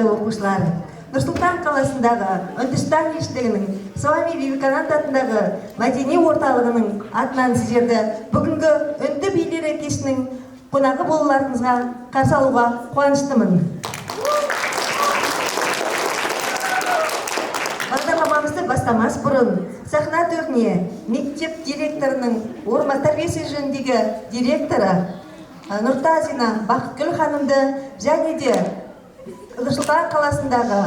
Құрметті оқушылар, Нұр-Сұлтан қаласындағы Үндістан елшілігінің Свами Вивекананд атындағы мәдени орталығының атынан сіздерді бүгінгі үнді билері кешінің қонағы болуларыңызға қарсы алуға қуаныштымын. Бағдарламамызды бастамас бұрын сахна төріне мектеп директорының орынбасар тәрбиесі жөніндегі директоры Нұртазина Бақытгүл ханымды және де Нұр-Сұлтан қаласындағы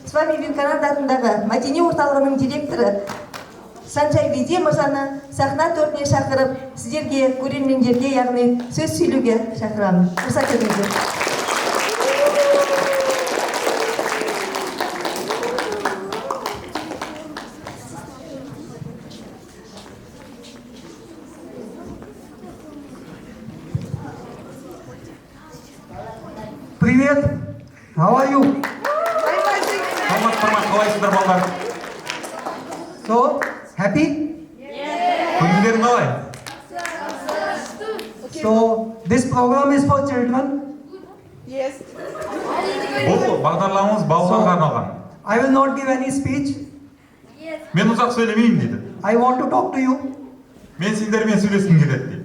Свами Вивекананд атындағы мәдени орталығының директоры Санжай Виде мырзаны сахна төріне шақырып, сіздерге, көрермендерге, яғни сөз сөйлеуге шақырамын. Рұқсат етіңіздер. Привет! How are you? So, happy? Yeah. So, this program is for children? Yes. Бұл бағдарламамыз балаларға арналған. I will not give any speech. Мен ұзақ сөйлемеймін дейді. I want to talk to you. Мен сендермен сөйлескім келеді дейді.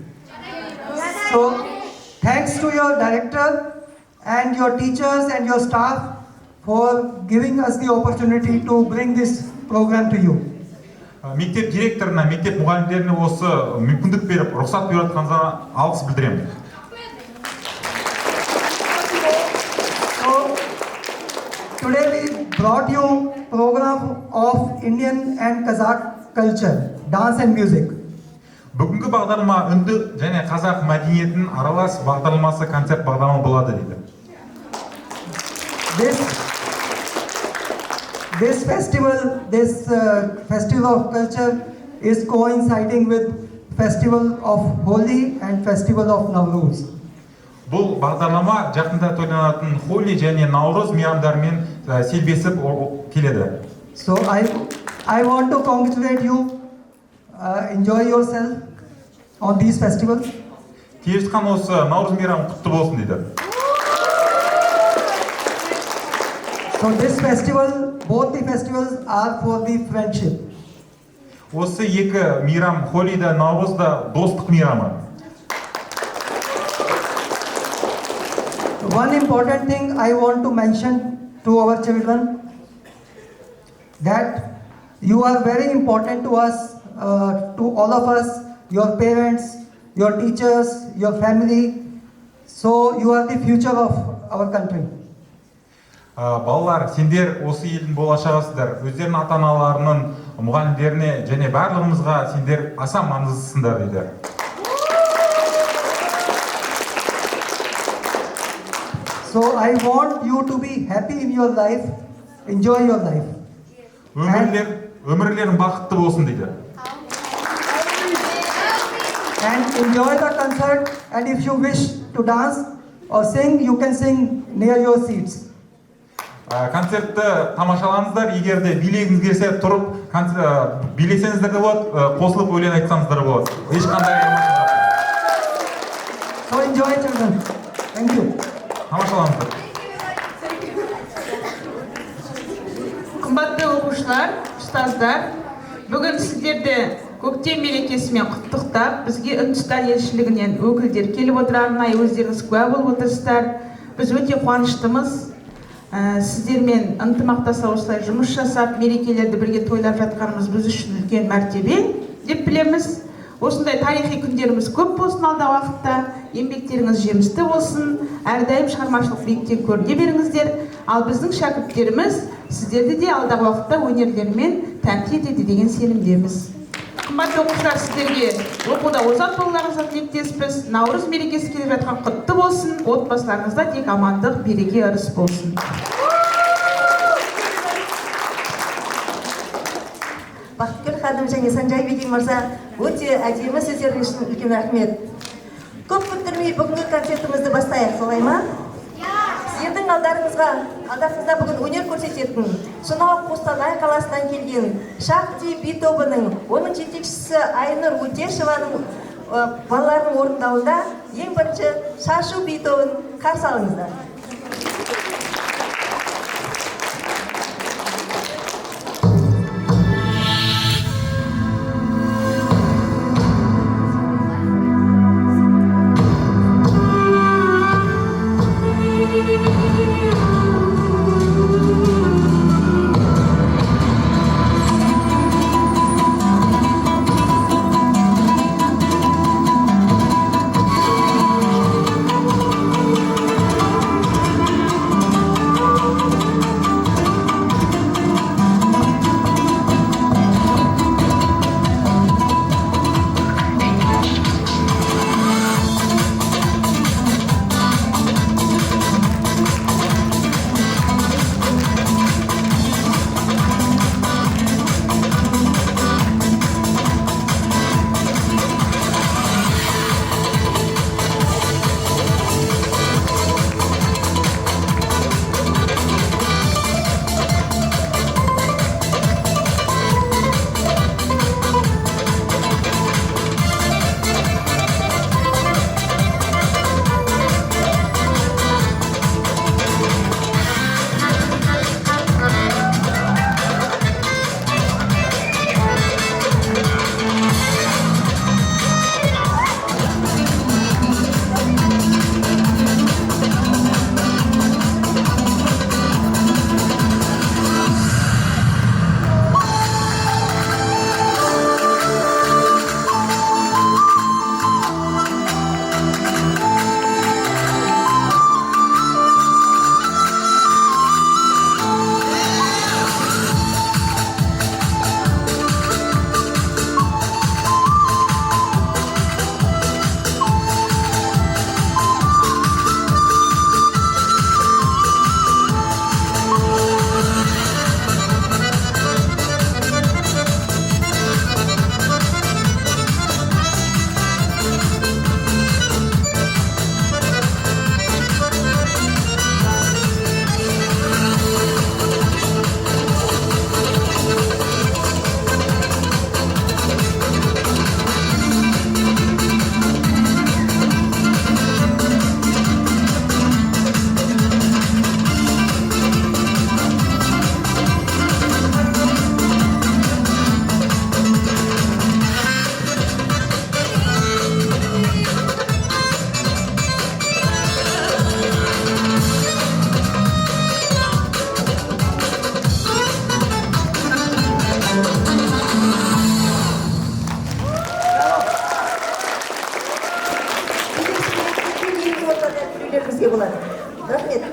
So, thanks to your director and your teachers and your staff for giving us the opportunity to bring this program to you. Мектеп директорына, мектеп мұғалімдеріне осы мүмкіндік беріп, рұқсат беріп жатқаныңызға алғыс білдіремін. So, today we brought you program of Indian and Kazakh culture, dance and music. Бүгінгі бағдарлама үнді және қазақ мәдениетін аралас бағдарламасы концерт бағдарлама болады дейді. This festival of culture is coinciding with festival of Holi and festival of Nowruz. Бұл бағдарлама жақында тойланатын Холи және Наурыз мейрамдарымен селбесіп келеді. So I want to congratulate you. Enjoy yourself on these festivals. Келе жатқан осы Наурыз мейрамы құтты болсын дейді. So this festival, both the festivals are for the friendship. Осы екі мейрам, Холи да Наурыз да достық мейрамы. One important thing I want to mention to our children, that you are very important to us, to all of us, your parents, your teachers, your family. So you are the future of our country. Балалар, сендер осы елдің болашағысыздар. Өздерінің ата-аналарының, мұғалімдеріне және барлығымызға сендер аса маңыздысыңдар дейді. So I want you to be happy in your life, enjoy your life. Өмірлерің бақытты болсын дейді. And enjoy the concert, and if you wish to dance or sing, you can sing near your seats. Концертті тамашалаңыздар, егер де билегіңіз келсе тұрып, билесеңіздер де болады, қосылып өлең айтсаңыздар болады. Ешқандай So enjoy, children. Thank you. тамашалаңыздар. Қымбатты оқушылар, ұстаздар, бүгін сіздерді көктем мерекесімен құттықтап, бізге Үндістан елшілігінен өкілдер келіп отыр, арнайы өздеріңіз куә болып отырсыздар. Біз өте қуаныштымыз. Сіздермен ынтымақтаса осылай жұмыс жасап, мерекелерді бірге тойлап жатқанымыз біз үшін үлкен мәртебе деп білеміз. Осындай тарихи күндеріміз көп болсын алдағы уақытта, еңбектеріңіз жемісті болсын, әрдайым шығармашылық биіктен көріне беріңіздер. Ал біздің шәкірттеріміз сіздерді де алдағы уақытта өнерлерімен тәнті етеді деген сенімдеміз. Қымбатты оқушылар, сіздерге оқуда озат болуларыңызға тілектеспіз. Наурыз мерекесі келіп жатқан құтты болсын, отбасыларыңызда тек амандық, береке, ырыс болсын. Бақытгүл ханым және Санжай Виде мырза, өте әдемі сөздеріңіз үшін үлкен рахмет. Көп күттірмей бүгінгі концертімізді бастайық, солай ма? Сіздердің алдарыңызда бүгін өнер көрсететін сонау Қостанай қаласынан келген Шахти би тобының, оның жетекшісі Айнұр Өтешеваның балаларының орындауында ең бірінші Шашу би тобын қарсы алыңыздар. білдіріңізге болады. Рахмет.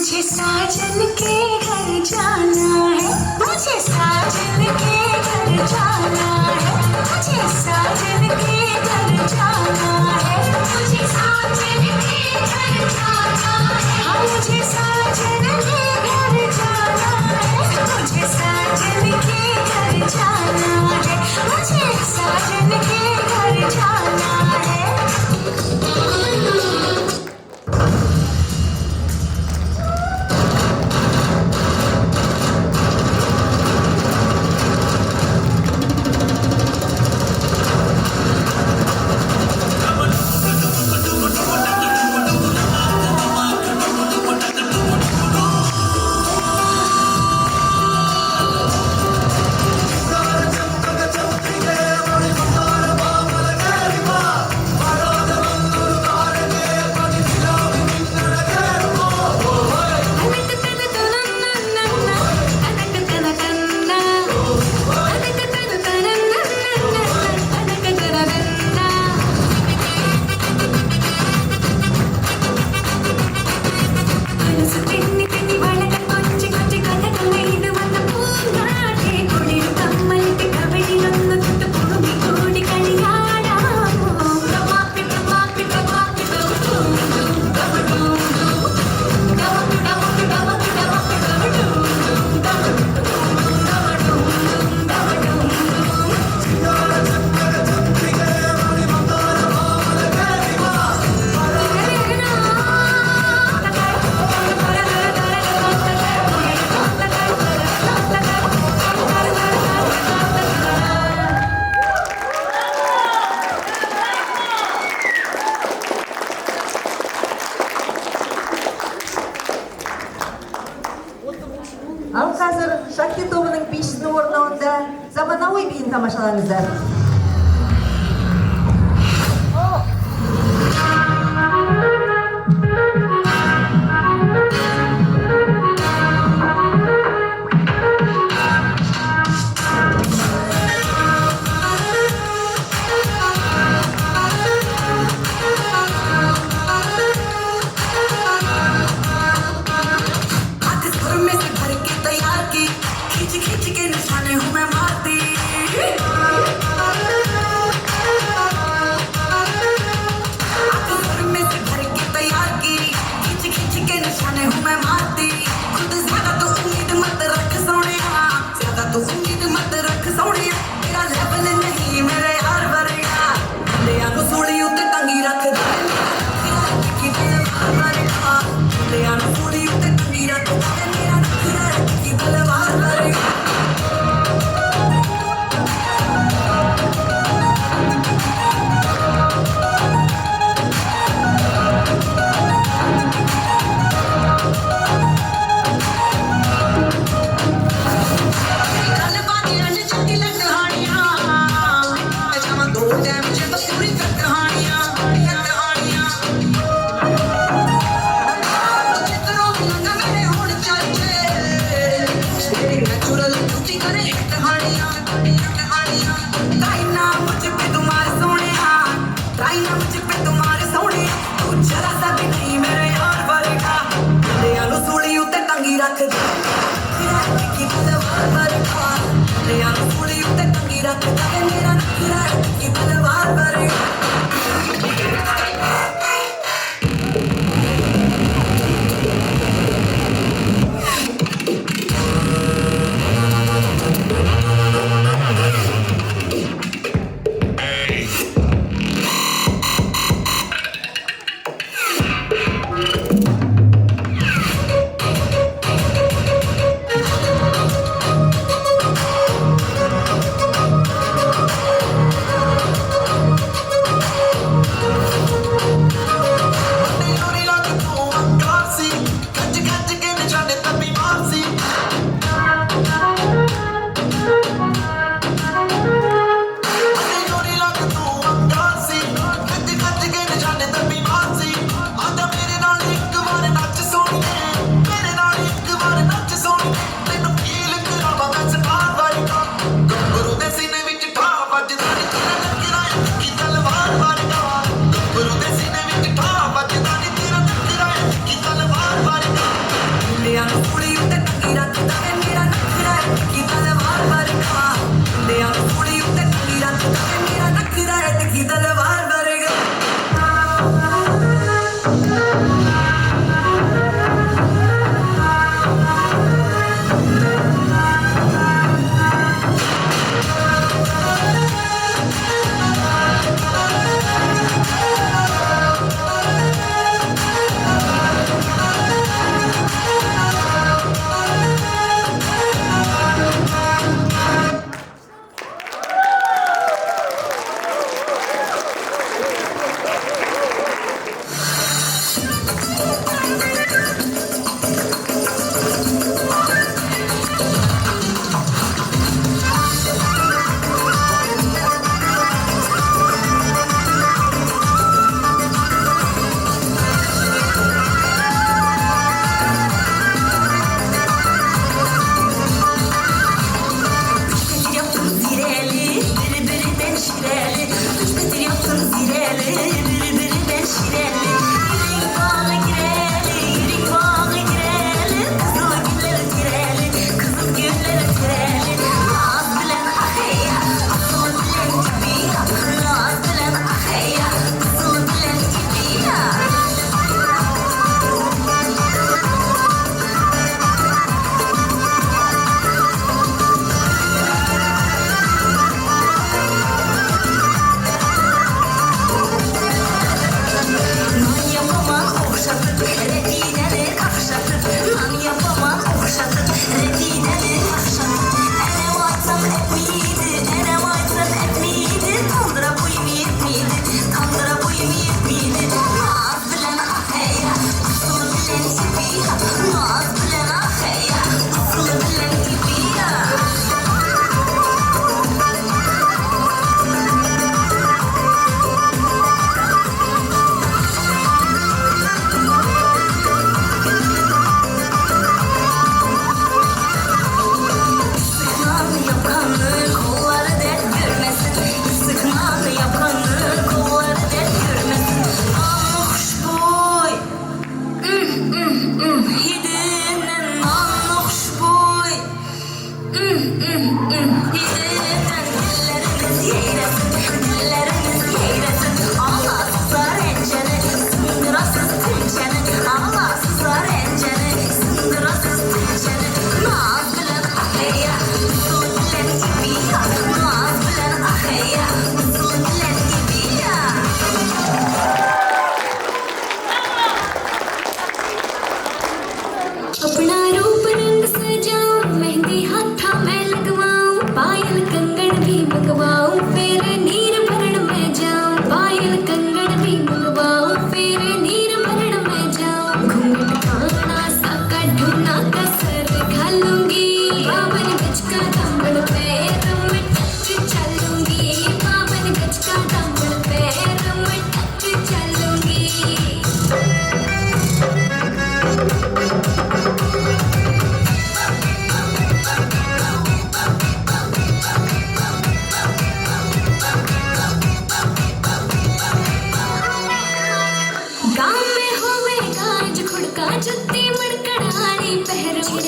मुझे साजन के घर जाना है, मुझे साजन के घर जाना है, मुझे साजन के घर जाना है, मुझे साजन के घर जाना है, मुझे साजन के घर जाना है, मुझे साजन के घर जाना है, मुझे साजन के घर जाना है। Ал қазір Шаки тобының бишісінің орындауында заманауи биін тамашалаңыздар. खींच खींच के निशाने हूँ मैं मारती। रख की तलवार पर खार यार फूली उत्ते टंगी रख मेरा नखरा की तलवार पर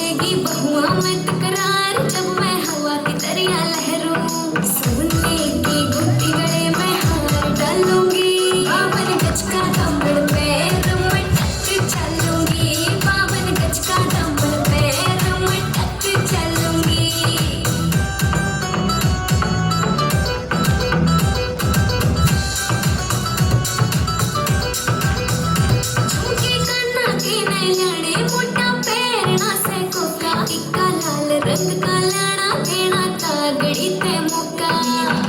करेगी बहुआ में तकरार जब मैं हवा की दरिया लहरूं सोने की गुट्टी गले में हार डालूंगी 52 गज का कमर पैर में टक चलूंगी 52 गज का कमर पैर में टक चलूंगी झुमके काना के नैलाने मोटा पैरना से कोका टिक्का लाल रंग का लाना देना तागड़ी ते मौका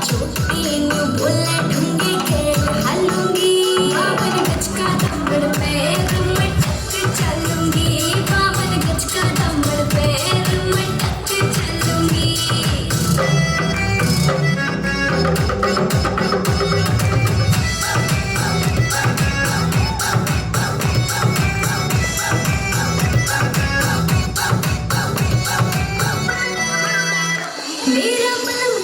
छोटी नु बोले ढूंगी खेल हालूंगी 52 गज का कमर पैर में टक चलूंगी 52 गज का कमर पैर में टक चलूंगी मेरा पलंग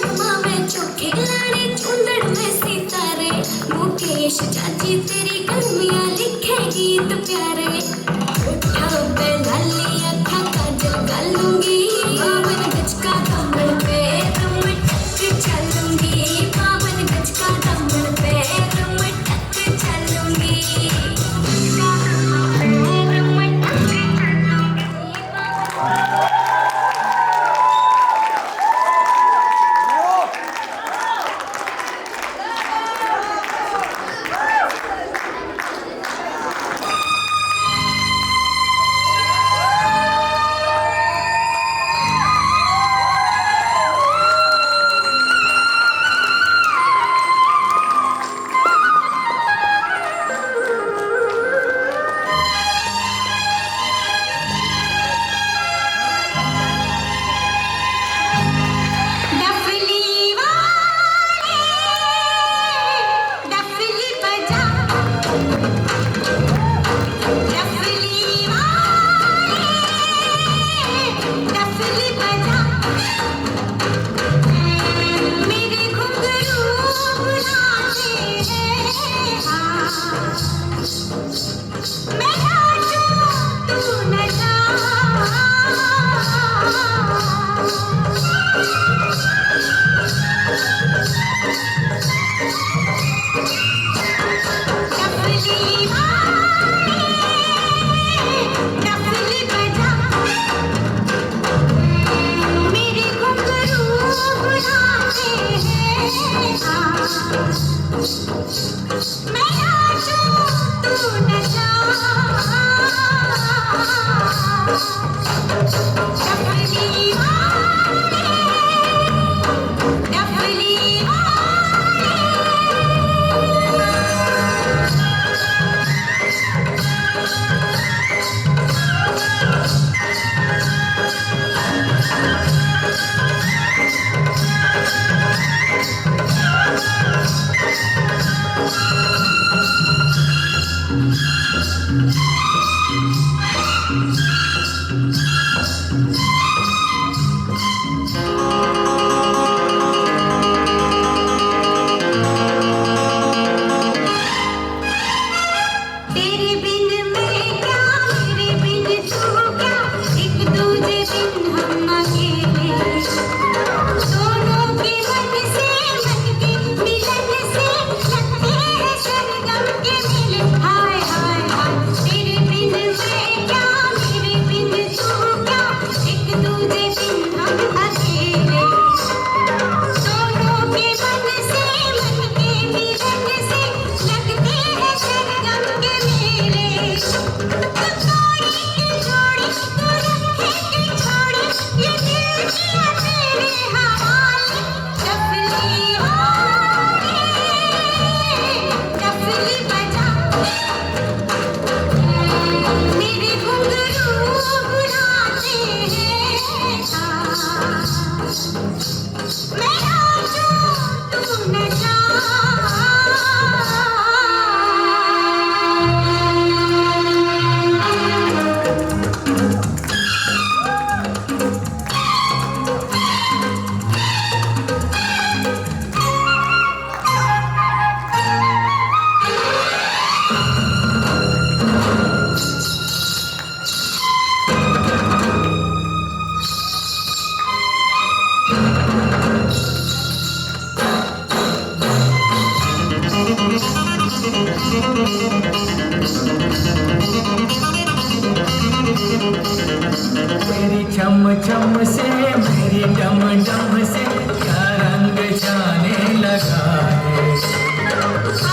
चम चम से मेरी डम डम से क्या रंग जाने लगा है।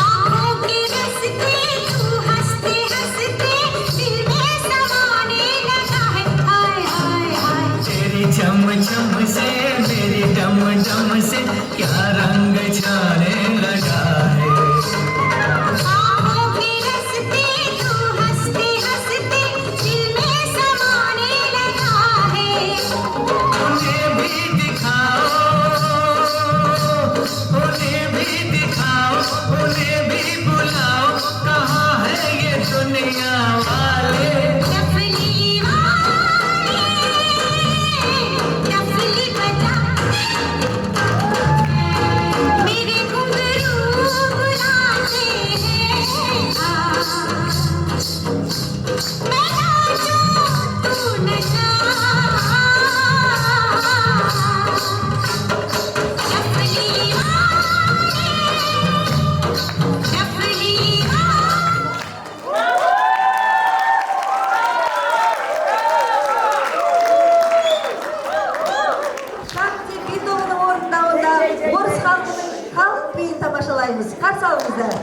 आँखों के रस्ते तू हंसते हंसते दिल में समाने लगा है। हाय हाय हाय तेरी चम चम से मेरी डम डम से क्या रंग जाने लगा है। आँखों के रस्ते तू हंसते हंसते दिल में समाने लगा है। उन्हें भी दिखाओ, उन्हें भी दिखाओ, उन्हें भी बुलाओ, कहाँ है ये दुनिया वाले। डफली वाले डफली बजा मेरे घुंघरू बुलाते हैं। मैं नाचूं तू नचा डफली वाले डफली Шахти Бидовның орындауында орыс халқының халық биін тамашалаймыз. Қарсы алыңыздар.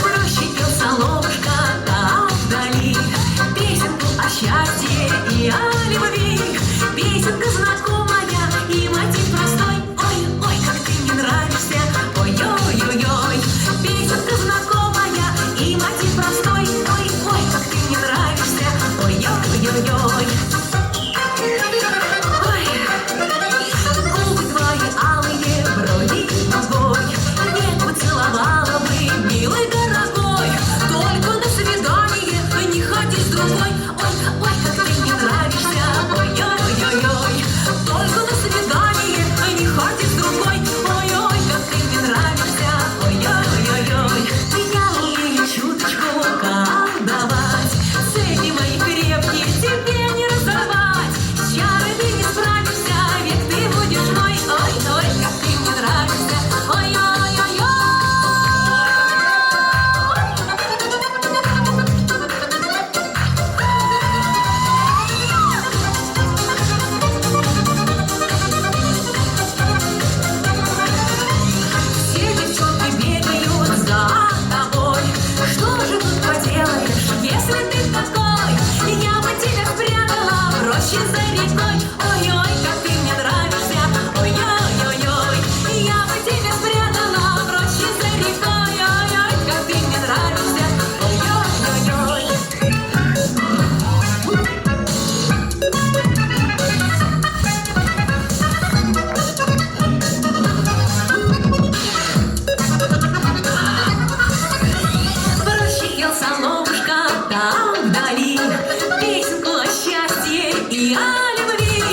Проще пел соловушка там вдали песенку о счастье и о любви. Песенка знакомая и мотив простой. Ой, ой, как ты мне нравишься, ой-ой-ой-ой. Песенка знакомая и мотив простой. Ой, ой, как ты мне нравишься, ой-ой-ой-ой. Ой, губы твои алые, брови мозгой. Не поцеловала бы, милый дорогой, только на свидание не ходи с другой. Ой, ой, как ты мне нравишься, ой-ой-ой-ой. Только на свидание не ходи с другой. Ой, ой, как ты мне нравишься, ой-ой-ой-ой. Я умею чуточку колдовать, цепи мои крепкие тебе не разорвать. С чарами не справишься, век ты будешь мой. Ой, ой, как ты мне нравишься, ой-ой-ой-ой. Все девчонки бегают за тобой. Что же тут поделаешь, если ты такой? Я бы тебя спрятала в роще за рекой. Ой-ой, как ты мне нравишься, ой-ой-ой-ой. Я бы тебя спрятала в роще за рекой. Ой-ой, как ты мне нравишься, ой-ой-ой-ой. Проще ел соловушка там вдали песенку о счастье и о любви.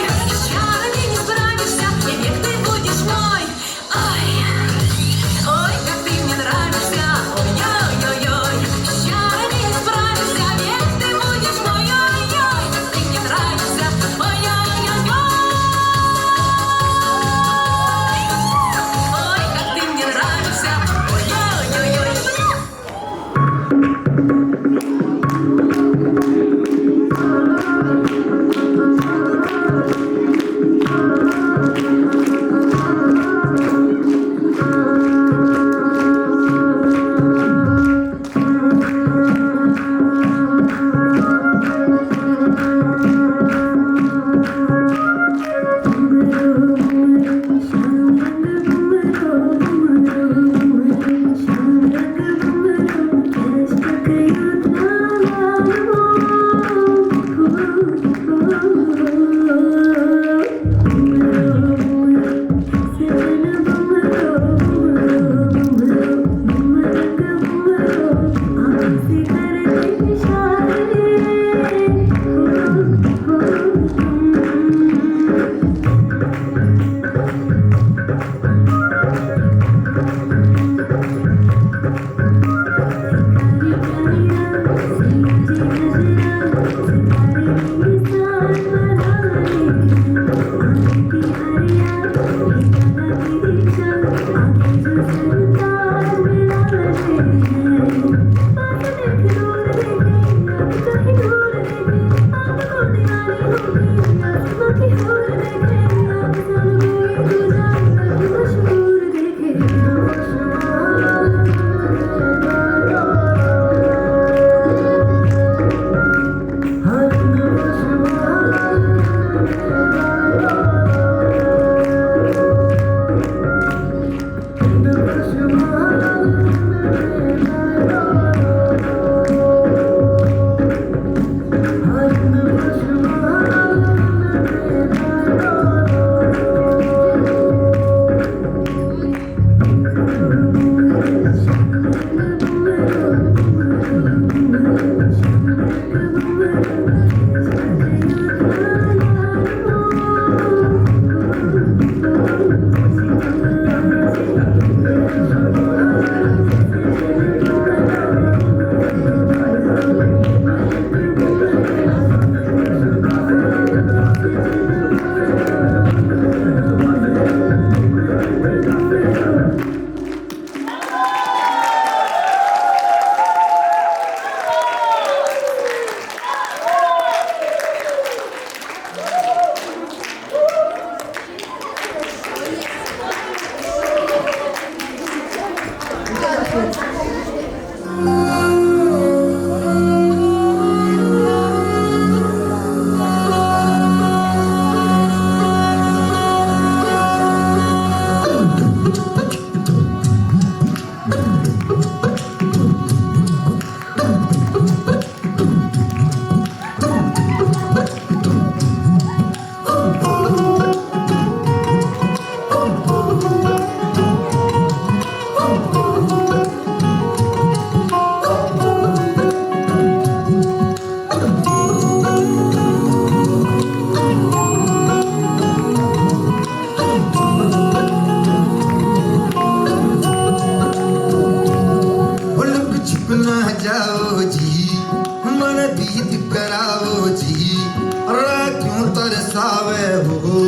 हो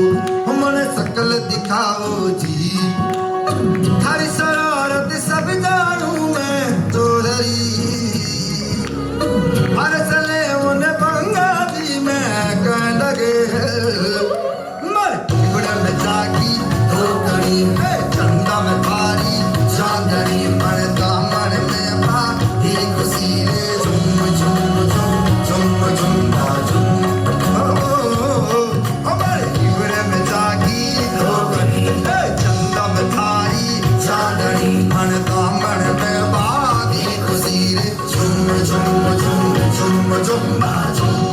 मन सकल दिखाओ जी थारी शरारत सब जानू मैं चोरई हर चले उन पंगा दी मैं कह लगे मर बिगड़ में जागी धोकड़ी चंदा में भारी चांदनी मरदा मन में भारी खुशी रे झुम झुम झुम झुम झुम झुम हमारे बिगड़ में जागी धोकड़ी चंदा में भारी चांदनी मरदा मन में भारी खुशी रे झुम झुम झुम झुम झुम झुम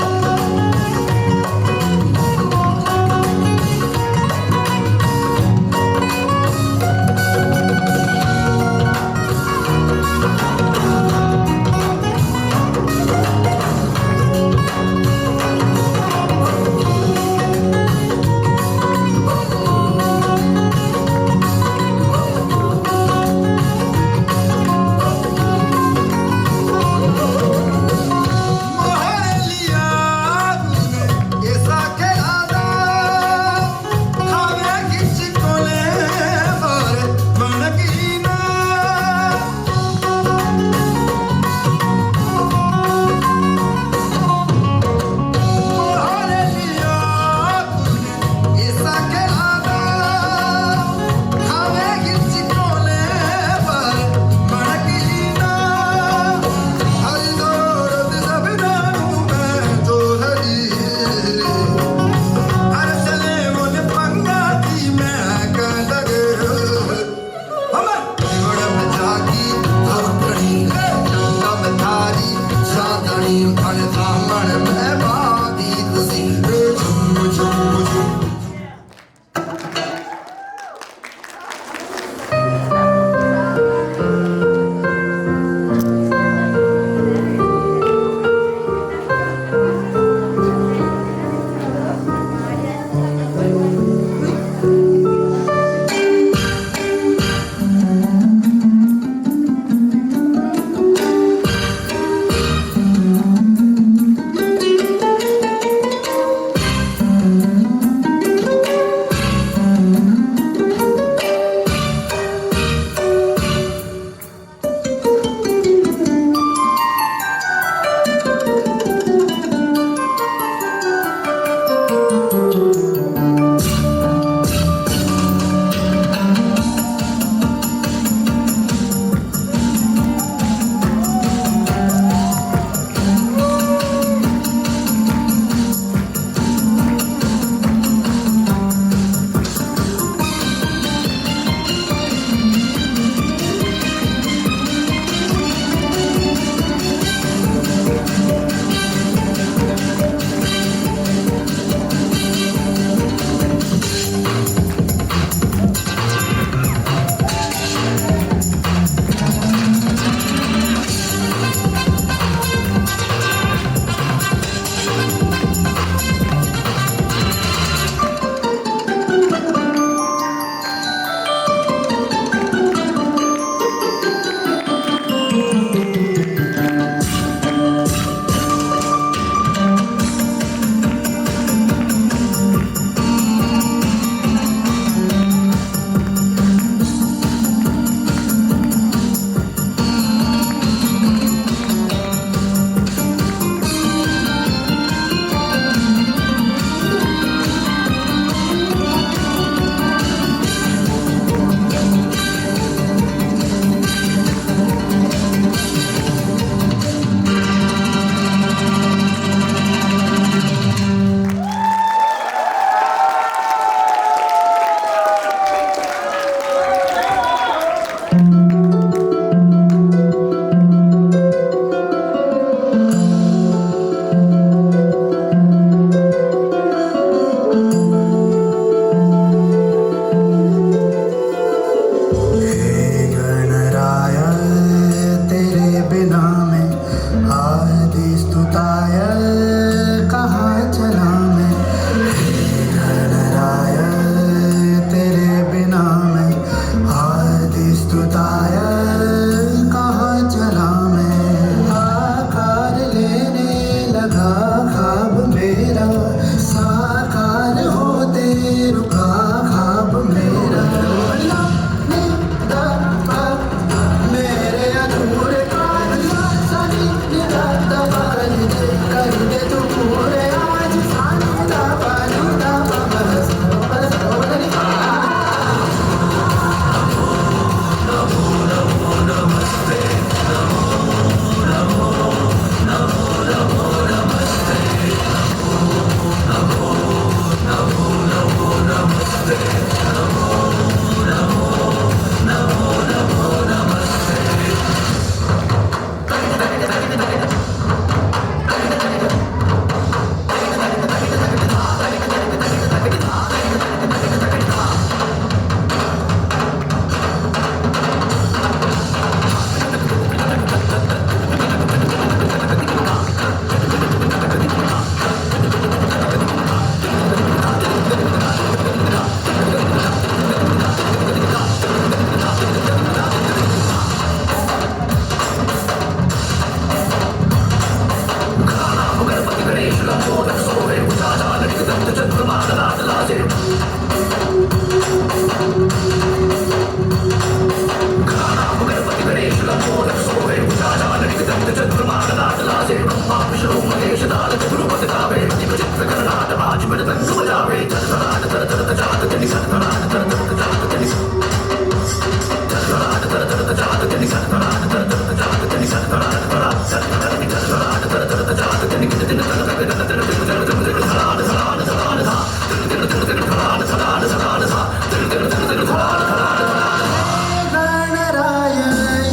गणराय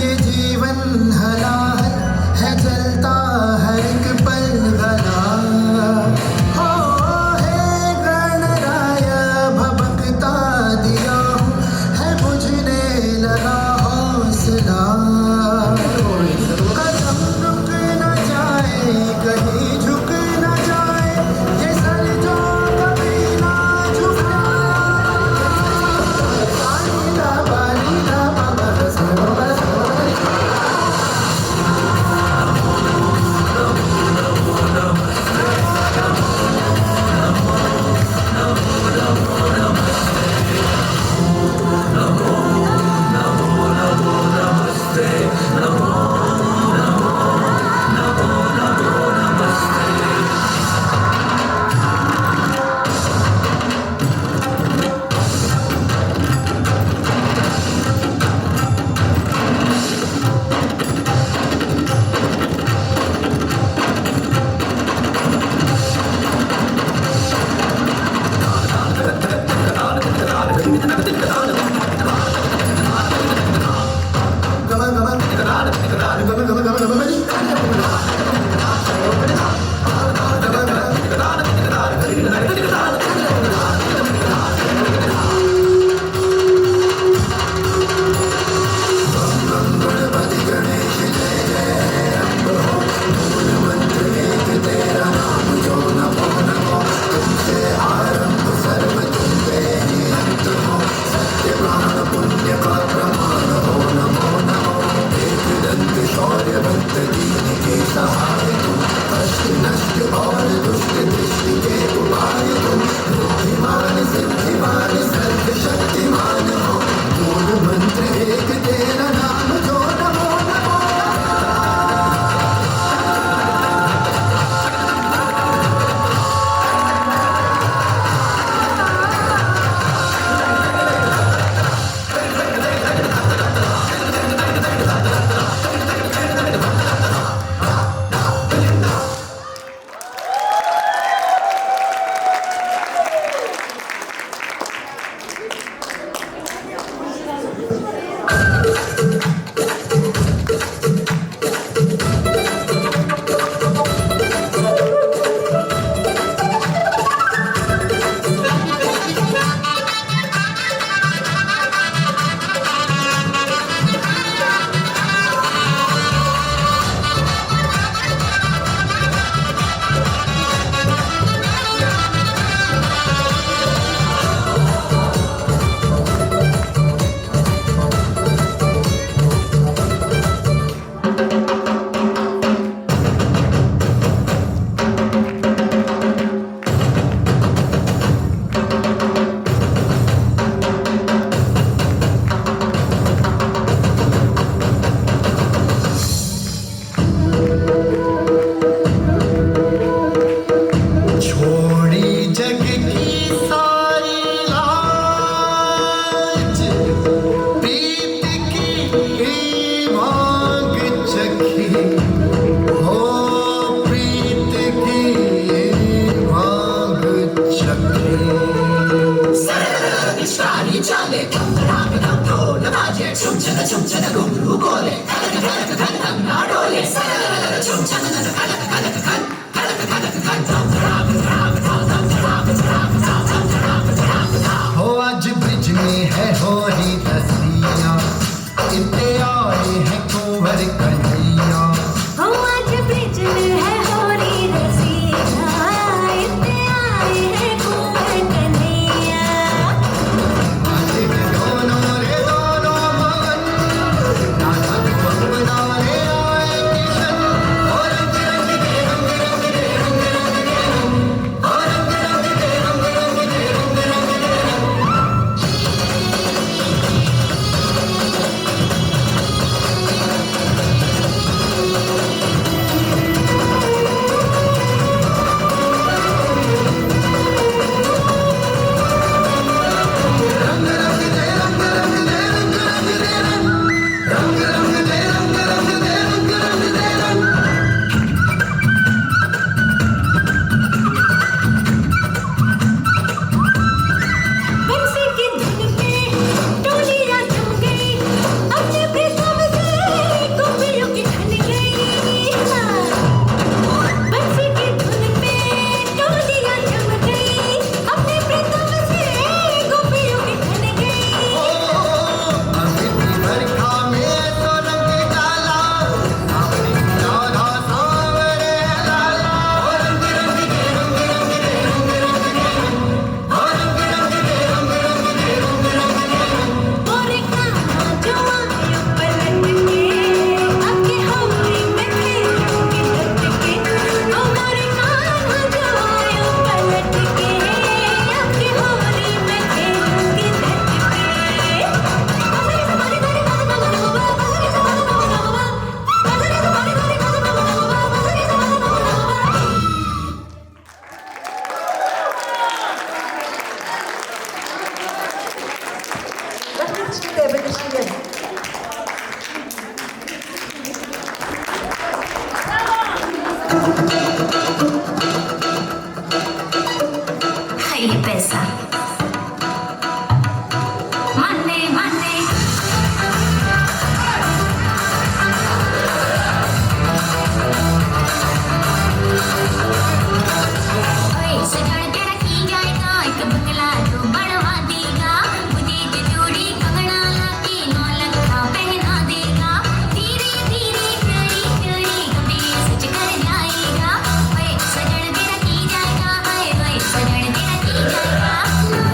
ये जीवन हरा है जलता हर एक पल भला हो हे गणराय भभकता दिया है बुझने लगा हौसला कदम रुक न जाए कहीं झुक न जाए ये सर जो कभी ना झुका बालीला बालीला बाबा हो आज ब्रिज में है हो रही तस्वीर इतने आए हैं कुंवर कन्हैया हो आज ब्रिज में है होरी रसिया इतने आए हैं कुंवर कन्हैया आज के दोनों रे दोनों मन ऐसा माने माने ओए सजन तेरा की जाएगा एक बंगला तो बनवा देगा मुझे जो जोड़ी कंगना लाके 9 लाख का पहना देगा धीरे धीरे चढ़ी चढ़ी गंभीर सच कर जाएगा ओए सजन तेरा की जाएगा हाय ओए सजन तेरा की जाएगा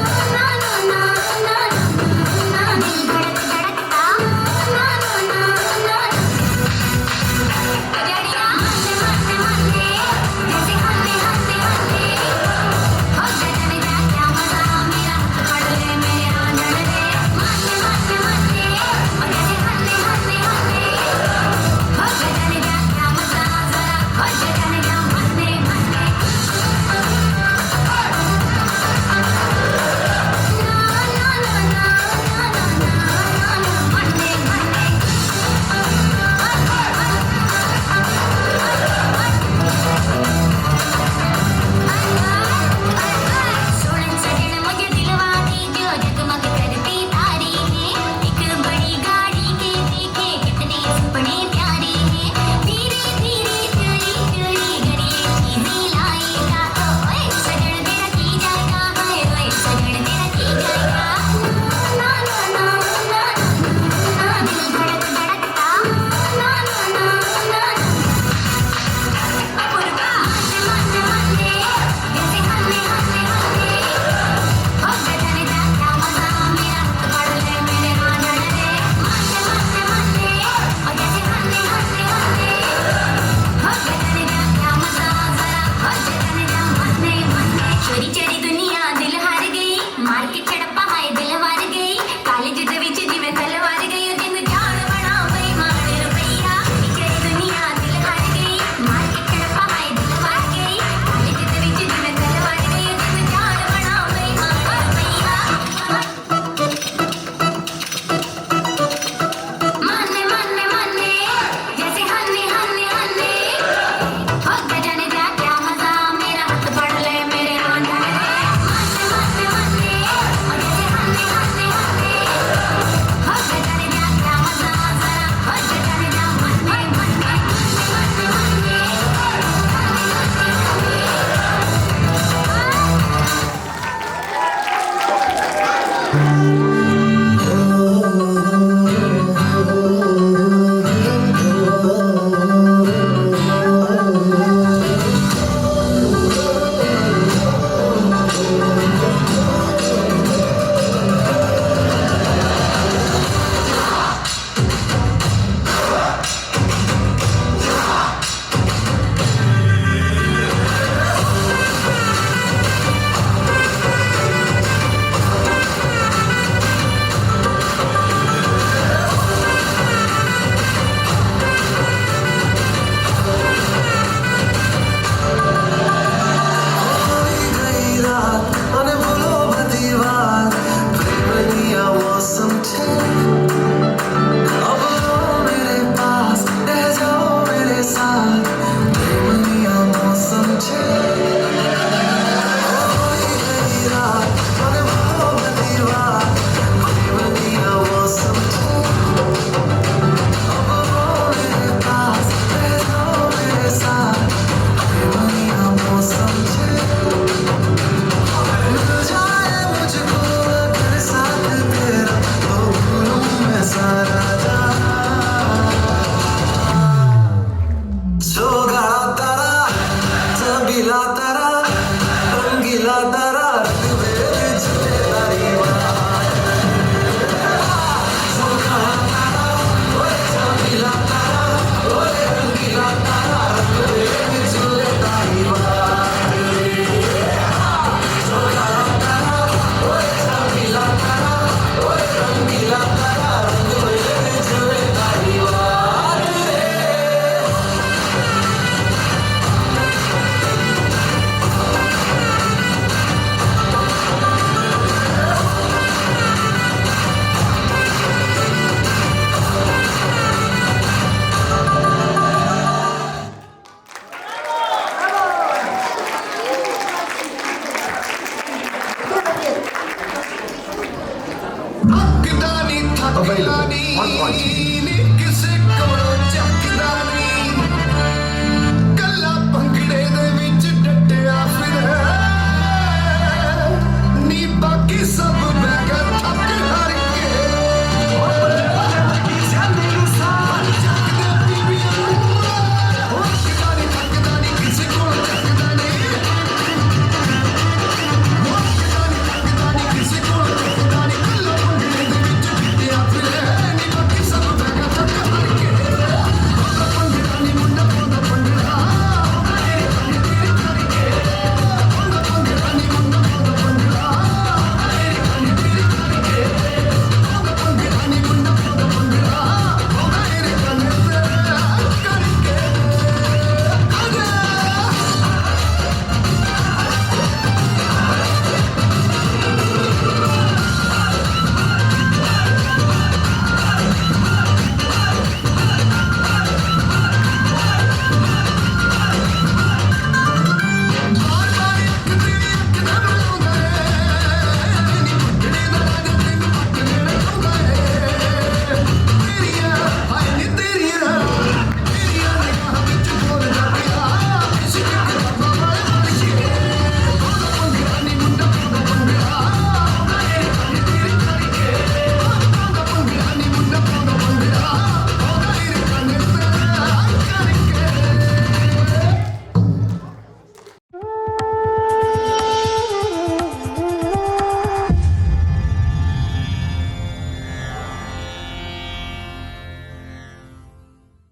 available on Quality.